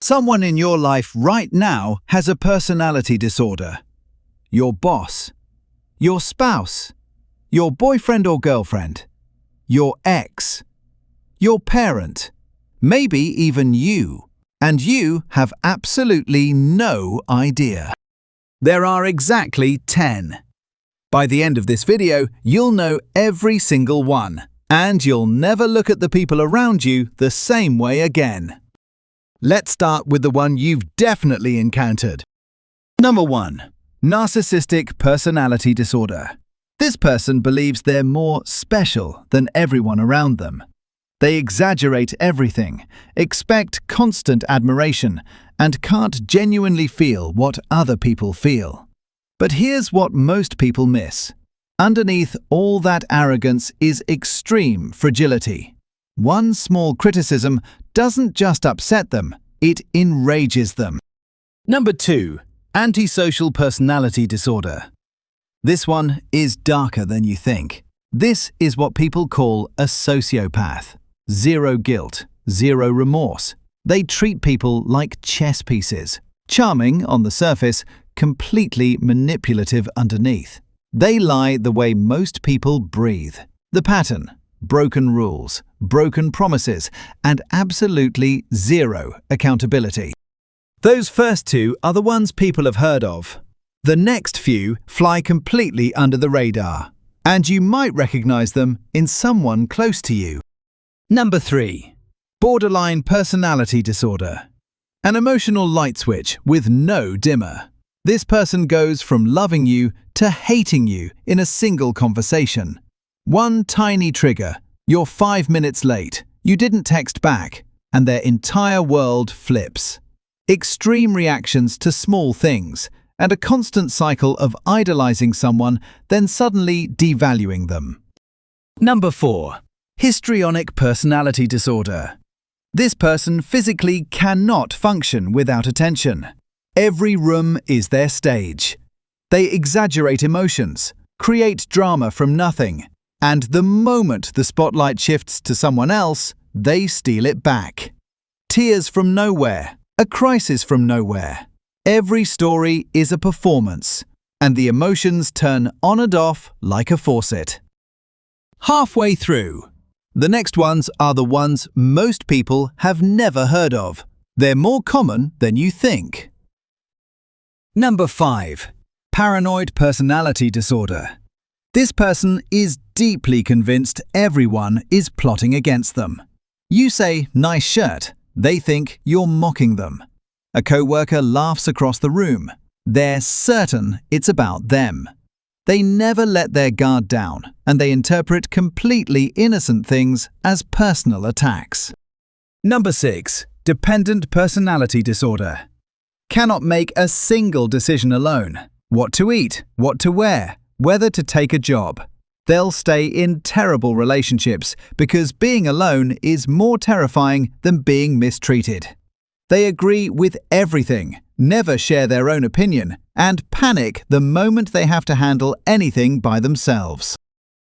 Someone in your life right now has a personality disorder. Your boss, your spouse, your boyfriend or girlfriend, your ex, your parent, maybe even you, and you have absolutely no idea. There are exactly 10. By the end of this video, you'll know every single one, and you'll never look at the people around you the same way again. Let's start with the one you've definitely encountered. Number 1. Narcissistic personality disorder. This person believes they're more special than everyone around them. They exaggerate everything, expect constant admiration, and can't genuinely feel what other people feel. But here's what most people miss. Underneath all that arrogance is extreme fragility. One small criticism doesn't just upset them, it enrages them. Number 2. Antisocial personality disorder. This one is darker than you think. This is what people call a sociopath. Zero guilt, zero remorse. They treat people like chess pieces. Charming on the surface, completely manipulative underneath. They lie the way most people breathe. The pattern: broken rules, broken promises, and absolutely zero accountability. Those first two are the ones people have heard of. The next few fly completely under the radar, and you might recognize them in someone close to you. Number 3. Borderline personality disorder. An emotional light switch with no dimmer. This person goes from loving you to hating you in a single conversation. One tiny trigger, you're 5 minutes late, you didn't text back, and their entire world flips. Extreme reactions to small things, and a constant cycle of idolizing someone, then suddenly devaluing them. Number 4. Histrionic personality disorder. This person physically cannot function without attention. Every room is their stage. They exaggerate emotions, create drama from nothing, and the moment the spotlight shifts to someone else, they steal it back. Tears from nowhere, a crisis from nowhere. Every story is a performance, and the emotions turn on and off like a faucet. Halfway through. The next ones are the ones most people have never heard of. They're more common than you think. Number 5. Paranoid personality disorder. This person is deeply convinced everyone is plotting against them. You say, "Nice shirt." They think you're mocking them. A coworker laughs across the room. They're certain it's about them. They never let their guard down, and they interpret completely innocent things as personal attacks. Number 6. Dependent personality disorder. Cannot make a single decision alone. What to eat, what to wear, whether to take a job. They'll stay in terrible relationships because being alone is more terrifying than being mistreated. They agree with everything, never share their own opinion, and panic the moment they have to handle anything by themselves.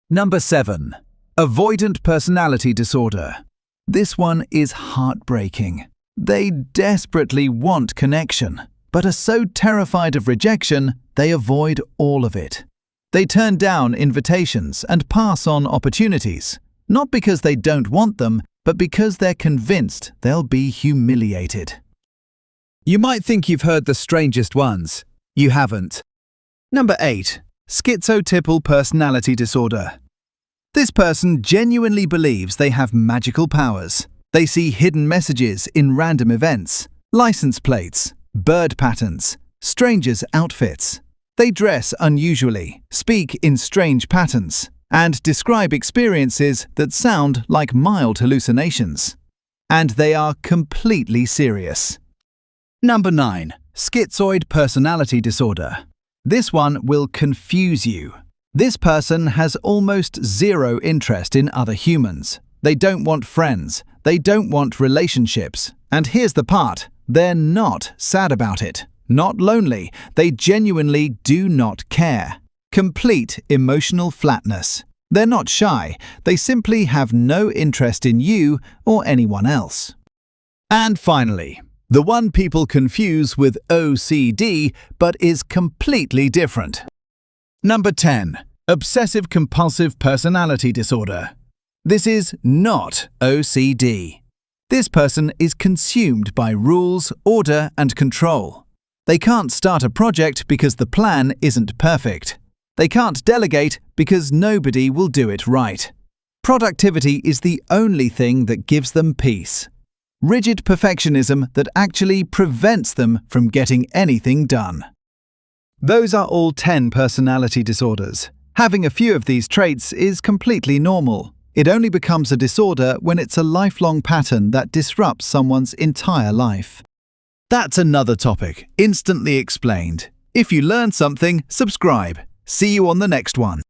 Number 7. Avoidant personality disorder. This one is heartbreaking. They desperately want connection, but are so terrified of rejection, they avoid all of it. They turn down invitations and pass on opportunities, not because they don't want them, but because they're convinced they'll be humiliated. You might think you've heard the strangest ones. You haven't. Number 8. Schizotypal personality disorder. This person genuinely believes they have magical powers. They see hidden messages in random events, license plates, bird patterns, strangers' outfits. They dress unusually, speak in strange patterns, and describe experiences that sound like mild hallucinations. And they are completely serious. Number 9. Schizoid personality disorder. This one will confuse you. This person has almost zero interest in other humans. They don't want friends. They don't want relationships. And here's the part. They're not sad about it. Not lonely. They genuinely do not care. Complete emotional flatness. They're not shy. They simply have no interest in you or anyone else. And finally, The one people confuse with OCD but is completely different. Number 10. Obsessive-compulsive personality disorder. This is not OCD. This person is consumed by rules, order, and control. They can't start a project because the plan isn't perfect. They can't delegate because nobody will do it right. Productivity is the only thing that gives them peace. Rigid perfectionism that actually prevents them from getting anything done. Those are all 10 personality disorders. Having a few of these traits is completely normal. It only becomes a disorder when it's a lifelong pattern that disrupts someone's entire life. That's another topic, instantly explained. If you learned something, subscribe. See you on the next one.